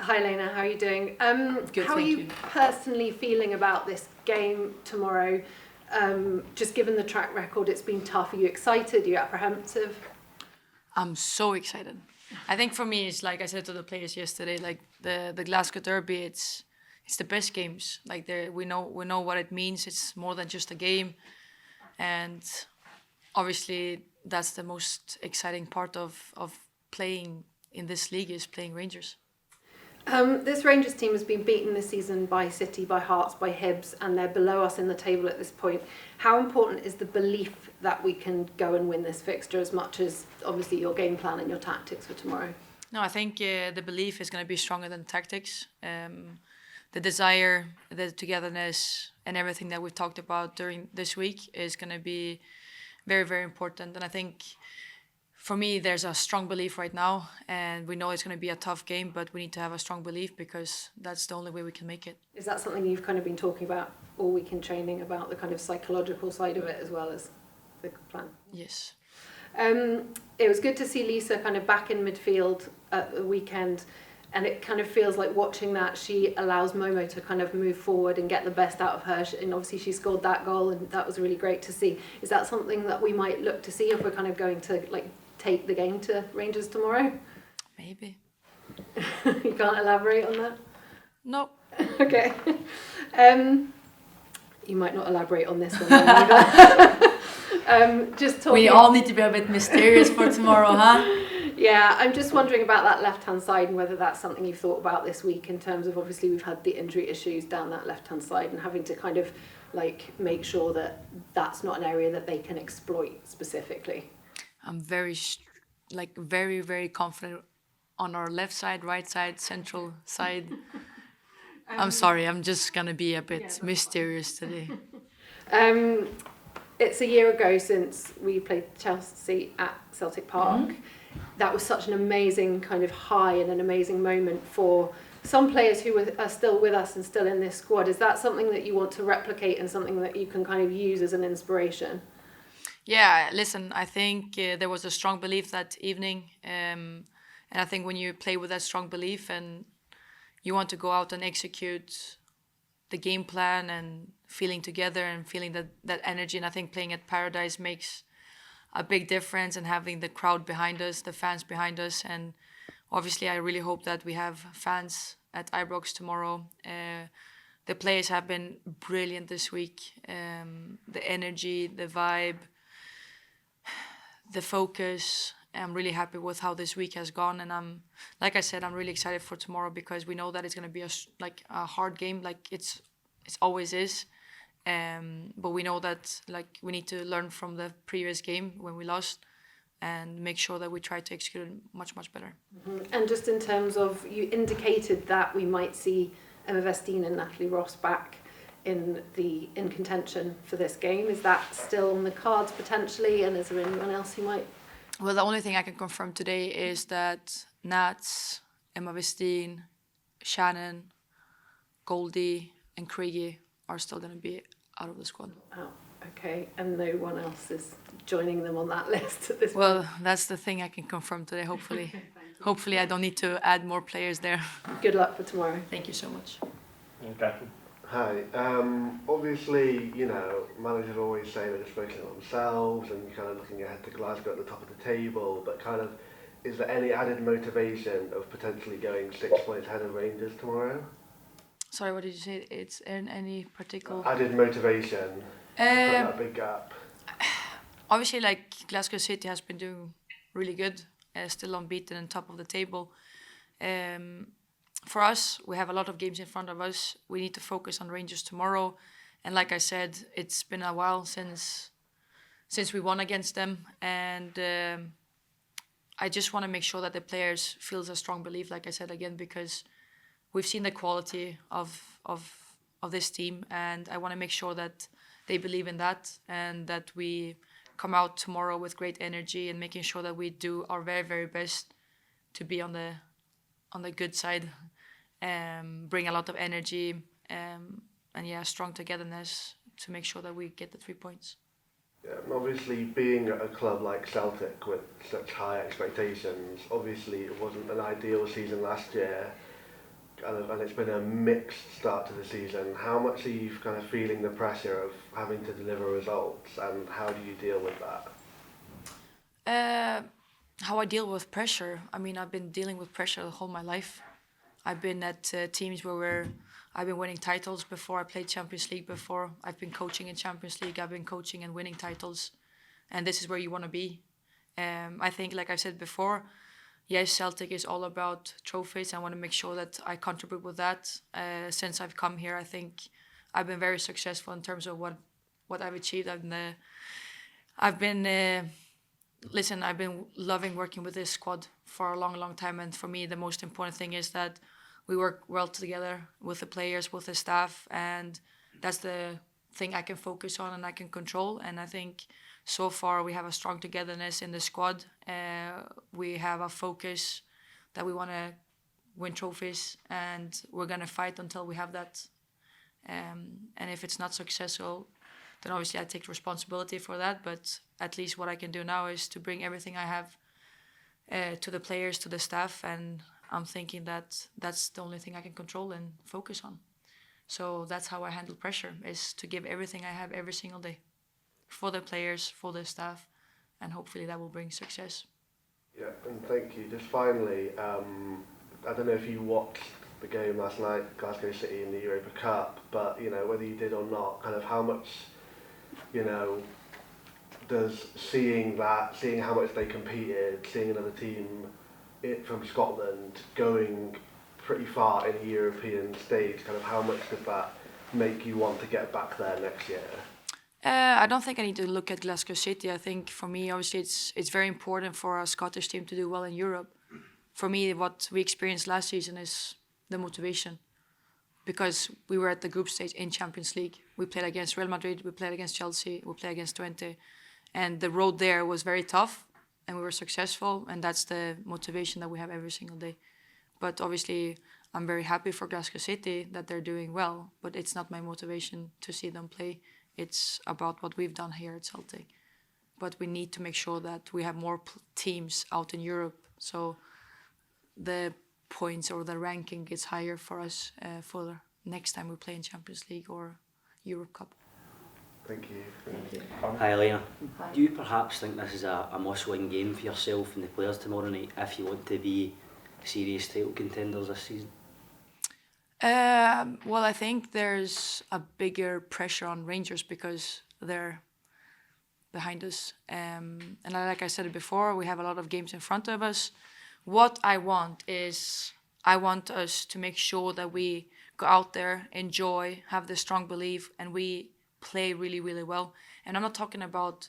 Hi Elena, how are you doing? Good, how are you personally feeling about this game tomorrow? Just given the track record, it's been tough. Are you excited? Are you apprehensive? I'm so excited. I think for me, it's like I said to the players yesterday, like the Glasgow Derby, it's the best games. Like we know what it means. It's more than just a game, and obviously that's the most exciting part of playing in this league is playing Rangers. This Rangers team has been beaten this season by City, by Hearts, by Hibs, and they're below us in the table at this point. How important is the belief that we can go and win this fixture as much as obviously your game plan and your tactics for tomorrow? No, I think the belief is going to be stronger than tactics. The desire, the togetherness, and everything that we've talked about during this week is going to be very, very important. And I think for me, there's a strong belief right now, and we know it's going to be a tough game, but we need to have a strong belief because that's the only way we can make it. Is that something you've kind of been talking about all week in training, about the kind of psychological side of it as well as the plan? Yes. It was good to see Lisa kind of back in midfield at the weekend, and it kind of feels like watching that she allows Momo to kind of move forward and get the best out of her, and obviously she scored that goal and that was really great to see. Is that something that we might look to see if we're kind of going to like take the game to Rangers tomorrow? Maybe. You can't elaborate on that? No. Okay. You might not elaborate on this one either. Just talking. We all need to be a bit mysterious for tomorrow, huh? Yeah, I'm just wondering about that left-hand side and whether that's something you've thought about this week in terms of obviously we've had the injury issues down that left-hand side and having to kind of like make sure that that's not an area that they can exploit specifically. I'm very, very confident on our left side, right side, central side. I'm sorry, I'm just going to be a bit mysterious today. It's a year ago since we played Chelsea at Celtic Park. Mm-hmm. That was such an amazing kind of high and an amazing moment for some players who are still with us and still in this squad. Is that something that you want to replicate and something that you can kind of use as an inspiration? Yeah, listen, I think there was a strong belief that evening. And I think when you play with that strong belief and you want to go out and execute the game plan and feeling together and feeling that energy, and I think playing at Paradise makes a big difference and having the crowd behind us, the fans behind us. And obviously I really hope that we have fans at Ibrox tomorrow. The players have been brilliant this week. The energy, the vibe, the focus. I'm really happy with how this week has gone, and I'm really excited for tomorrow because we know that it's going to be a hard game, like it's always is. But we know that we need to learn from the previous game when we lost and make sure that we try to execute it much better. Mm-hmm. And just in terms of, you indicated that we might see Emma Vestine and Natalie Ross back in contention for this game. Is that still on the cards potentially, and is there anyone else who might? Well, the only thing I can confirm today is that Nats, Emma Vestine, Shannon, Goldie and Craigie are still going to be out of the squad. Oh, okay. And no one else is joining them on that list at this point? Well, that's the thing I can confirm today, hopefully. Hopefully I don't need to add more players there. Good luck for tomorrow. Thank you so much. Okay. Hi. Obviously, managers always say they're just focusing on themselves and kind of looking ahead to Glasgow at the top of the table, but kind of, is there any added motivation of potentially going 6 points ahead of Rangers tomorrow? Sorry, what did you say? It's in any particular... Added motivation for that big gap. Obviously, Glasgow City has been doing really good, still unbeaten and top of the table. For us, we have a lot of games in front of us. We need to focus on Rangers tomorrow. And like I said, it's been a while since we won against them. And I just want to make sure that the players feel a strong belief, like I said again, because we've seen the quality of this team. And I want to make sure that they believe in that and that we come out tomorrow with great energy and making sure that we do our very, very best to be on the good side. Bring a lot of energy and strong togetherness to make sure that we get the 3 points. Yeah, and obviously being at a club like Celtic with such high expectations, obviously it wasn't an ideal season last year. and it's been a mixed start to the season. How much are you kind of feeling the pressure of having to deliver results, and how do you deal with that? How I deal with pressure. I mean, I've been dealing with pressure the whole my life. I've been at teams I've been winning titles before. I played Champions League before. I've been coaching in Champions League. I've been coaching and winning titles, and this is where you want to be. I think, like I said before, yes, Celtic is all about trophies. I want to make sure that I contribute with that. Since I've come here, I think I've been very successful in terms of what I've achieved. I've been listen. I've been loving working with this squad for a long, long time, and for me, the most important thing is that we work well together with the players, with the staff, and that's the thing I can focus on and I can control. And I think so far we have a strong togetherness in the squad. We have a focus that we want to win trophies, and we're gonna fight until we have that. And if it's not successful, then obviously I take responsibility for that. But at least what I can do now is to bring everything I have to the players, to the staff, and I'm thinking that that's the only thing I can control and focus on. So that's how I handle pressure, is to give everything I have every single day for the players, for the staff, and hopefully that will bring success. Yeah, and thank you. Just finally, I don't know if you watched the game last night, Glasgow City in the Europa Cup, but you know, whether you did or not, kind of how much, you know, does seeing how much they competed, seeing another team from Scotland going pretty far in a European stage, kind of how much did that make you want to get back there next year? I don't think I need to look at Glasgow City. I think for me, obviously, it's very important for a Scottish team to do well in Europe. For me, what we experienced last season is the motivation, because we were at the group stage in Champions League. We played against Real Madrid, we played against Chelsea, we played against Twente, and the road there was very tough, and we were successful, and that's the motivation that we have every single day. But obviously, I'm very happy for Glasgow City that they're doing well, but it's not my motivation to see them play. It's about what we've done here at Celtic. But we need to make sure that we have more teams out in Europe, so the points or the ranking gets higher for us for next time we play in Champions League or Europe Cup. Thank you. Hi Elena. Hi. Do you perhaps think this is a must-win game for yourself and the players tomorrow night if you want to be serious title contenders this season? Well, I think there's a bigger pressure on Rangers because they're behind us. And like I said before, we have a lot of games in front of us. What I want us to make sure that we go out there, enjoy, have the strong belief, and we play really, really well. And I'm not talking about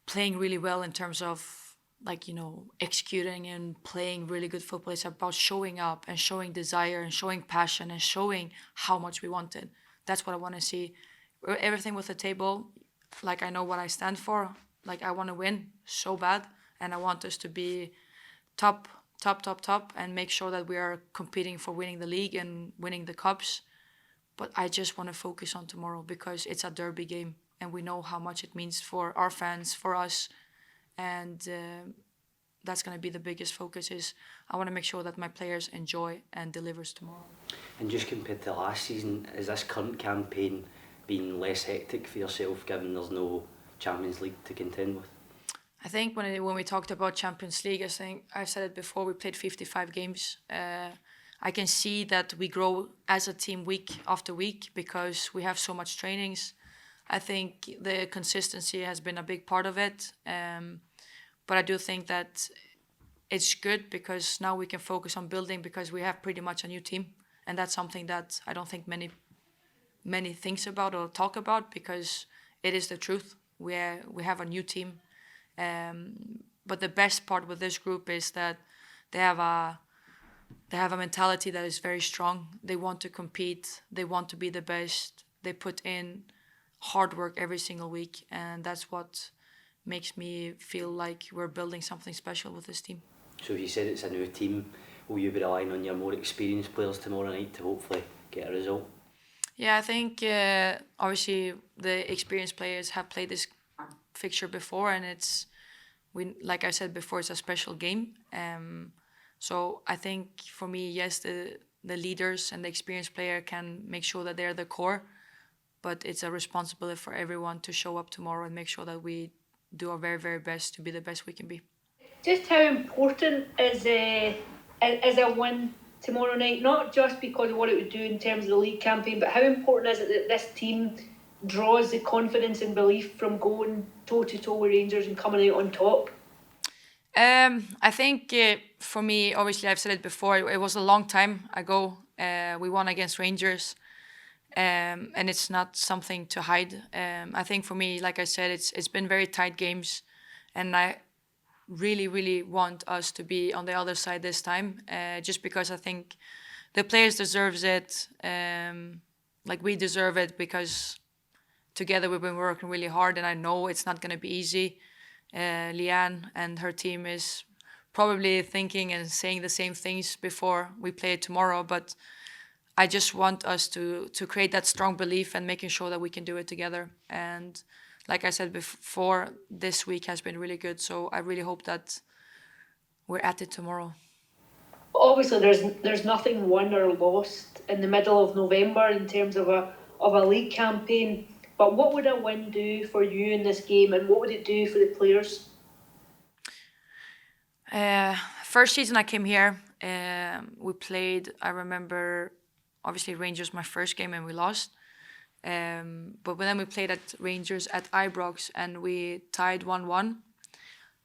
playing really well in terms of executing and playing really good football. It's about showing up and showing desire and showing passion and showing how much we want it. That's what I want to see. Everything with the table, like I know what I stand for. Like I want to win so bad, and I want us to be top, and make sure that we are competing for winning the league and winning the cups. But I just want to focus on tomorrow because it's a derby game, and we know how much it means for our fans, for us. And that's going to be the biggest focus. Is I want to make sure that my players enjoy and delivers tomorrow. And just compared to last season, is this current campaign been less hectic for yourself given there's no Champions League to contend with? I think when we talked about Champions League, I think I've said it before, we played 55 games. I can see that we grow as a team week after week because we have so much trainings. I think the consistency has been a big part of it. But I do think that it's good because now we can focus on building because we have pretty much a new team. And that's something that I don't think many thinks about or talk about because it is the truth. We have a new team. But the best part with this group is that they have a mentality that is very strong. They want to compete. They want to be the best. They put in hard work every single week, and that's what makes me feel like we're building something special with this team. So if you said it's a new team, will you be relying on your more experienced players tomorrow night to hopefully get a result? Yeah, I think obviously the experienced players have played this fixture before, and like I said before, it's a special game. So I think for me, yes, the the leaders and the experienced player can make sure that they're the core, but it's a responsibility for everyone to show up tomorrow and make sure that we do our very, very best to be the best we can be. Just how important is a win tomorrow night, not just because of what it would do in terms of the league campaign, but how important is it that this team draws the confidence and belief from going toe-to-toe with Rangers and coming out on top? I think for me, obviously I've said it before, it was a long time ago. We won against Rangers, and it's not something to hide. I think for me, like I said, it's been very tight games, and I really, really want us to be on the other side this time, just because I think the players deserves it, like we deserve it, because together we've been working really hard, and I know it's not going to be easy. Leanne and her team is probably thinking and saying the same things before we play it tomorrow, but I just want us to create that strong belief and making sure that we can do it together. And like I said before, this week has been really good, so I really hope that we're at it tomorrow. Obviously, there's nothing won or lost in the middle of November in terms of a league campaign. But what would a win do for you in this game, and what would it do for the players? First season I came here, we played, I remember, obviously Rangers my first game and we lost. But then we played at Rangers at Ibrox and we tied 1-1.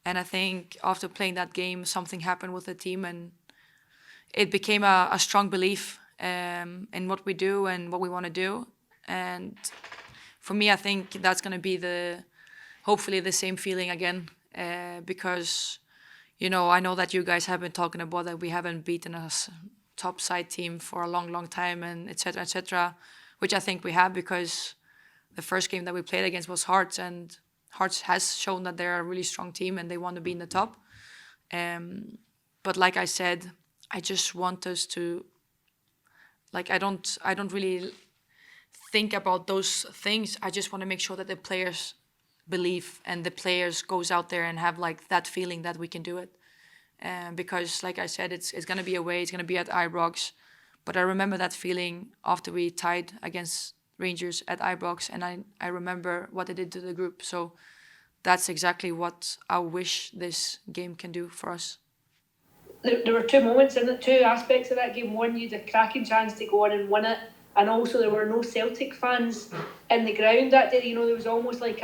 And I think after playing that game, something happened with the team and it became a strong belief in what we do and what we want to do. And for me, I think that's going to be hopefully the same feeling again, because, you know, I know that you guys have been talking about that we haven't beaten a top side team for a long, long time, and et cetera, which I think we have, because the first game that we played against was Hearts, and Hearts has shown that they're a really strong team and they want to be in the top. But like I said, I just want us to, like, I don't really think about those things. I just want to make sure that the players believe and the players goes out there and have like that feeling that we can do it. Because like I said, it's going to be away, it's going to be at Ibrox. But I remember that feeling after we tied against Rangers at Ibrox, and I remember what it did to the group. So that's exactly what I wish this game can do for us. There were two moments in it, two aspects of that game. One, you had a cracking chance to go on and win it, and also there were no Celtic fans in the ground that day. You know, there was almost like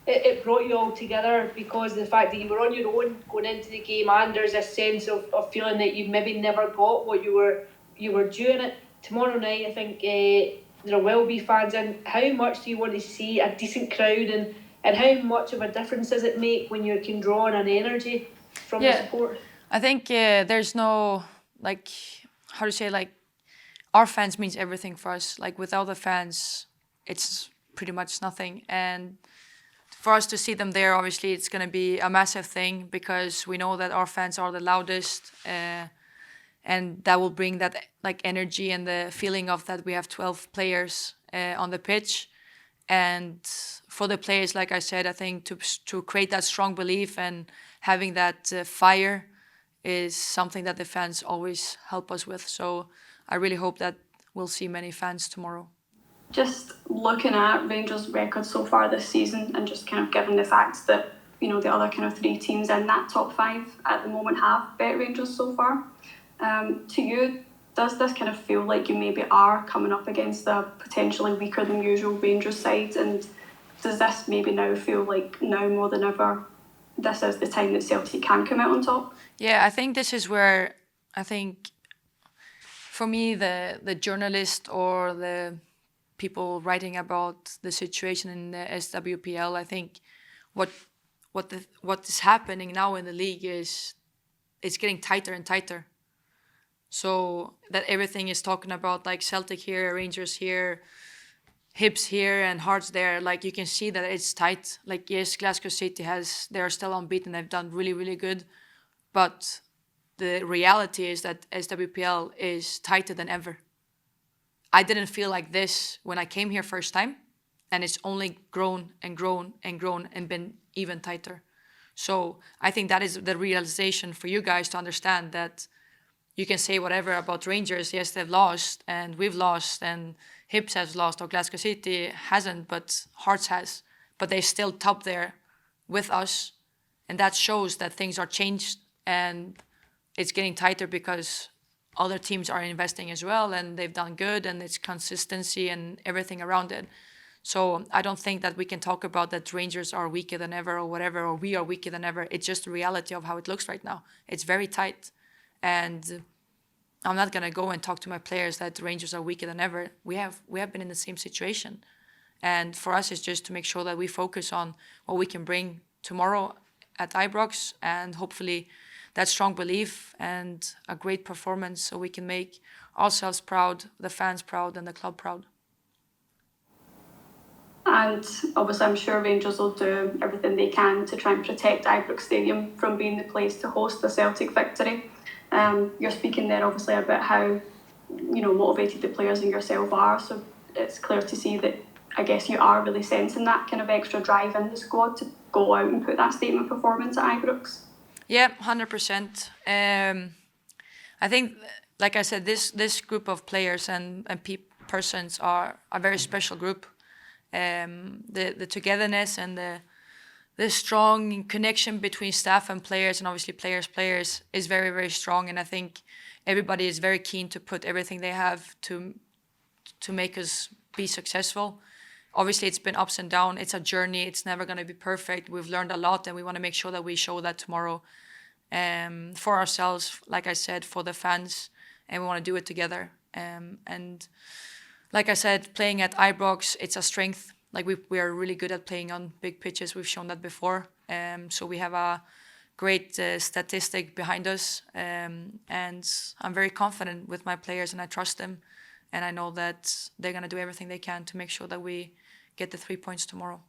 it brought you all together because of the fact that you were on your own going into the game, and there's a sense of feeling that you maybe never got what you were due in it. Tomorrow night, I think there will be fans in. How much do you want to see a decent crowd, and how much of a difference does it make when you can draw on an energy from the support? I think there's no, like, how to say, like, our fans means everything for us. Like, without the fans, it's pretty much nothing. And for us to see them there, obviously, it's going to be a massive thing because we know that our fans are the loudest, and that will bring that like energy and the feeling of that we have 12 players on the pitch. And for the players, like I said, I think to create that strong belief and having that fire is something that the fans always help us with. So I really hope that we'll see many fans tomorrow. Just looking at Rangers' record so far this season, and just kind of given the fact that, you know, the other kind of three teams in that top five at the moment have bet Rangers so far, to you, does this kind of feel like you maybe are coming up against a potentially weaker than usual Rangers side, and does this maybe now feel like now more than ever this is the time that Celtic can come out on top? Yeah, I think this is where, I think for me, the journalist or the people writing about the situation in the SPWPL, I think what is happening now in the league is it's getting tighter and tighter. So that everything is talking about like Celtic here, Rangers here, Hibs here, and Hearts there. Like you can see that it's tight. Like yes, Glasgow City they are still unbeaten. They've done really, really good, but the reality is that SPWPL is tighter than ever. I didn't feel like this when I came here first time, and it's only grown and grown and grown and been even tighter. So I think that is the realization for you guys to understand that you can say whatever about Rangers. Yes, they've lost, and we've lost, and Hibs has lost, or Glasgow City hasn't, but Hearts has. But they're still top there with us, and that shows that things are changed, and it's getting tighter because other teams are investing as well, and they've done good, and it's consistency and everything around it. So I don't think that we can talk about that Rangers are weaker than ever or whatever, or we are weaker than ever. It's just the reality of how it looks right now. It's very tight. And I'm not going to go and talk to my players that the Rangers are weaker than ever. We have been in the same situation. And for us, it's just to make sure that we focus on what we can bring tomorrow at Ibrox, and hopefully that strong belief and a great performance so we can make ourselves proud, the fans proud, and the club proud. And obviously I'm sure Rangers will do everything they can to try and protect Ibrox Stadium from being the place to host the Celtic victory. You're speaking there obviously about how motivated the players and yourself are, so it's clear to see that I guess you are really sensing that kind of extra drive in the squad to go out and put that statement performance at Ibrox. Yeah, 100%. I think, like I said, this group of players and persons are a very special group. The togetherness and the strong connection between staff and players, and obviously players is very, very strong. And I think everybody is very keen to put everything they have to make us be successful. Obviously, it's been ups and downs. It's a journey. It's never going to be perfect. We've learned a lot, and we want to make sure that we show that tomorrow for ourselves, like I said, for the fans, and we want to do it together. And like I said, playing at Ibrox, it's a strength. Like we are really good at playing on big pitches. We've shown that before. So we have a great statistic behind us. And I'm very confident with my players, and I trust them. And I know that they're going to do everything they can to make sure that we get the 3 points tomorrow.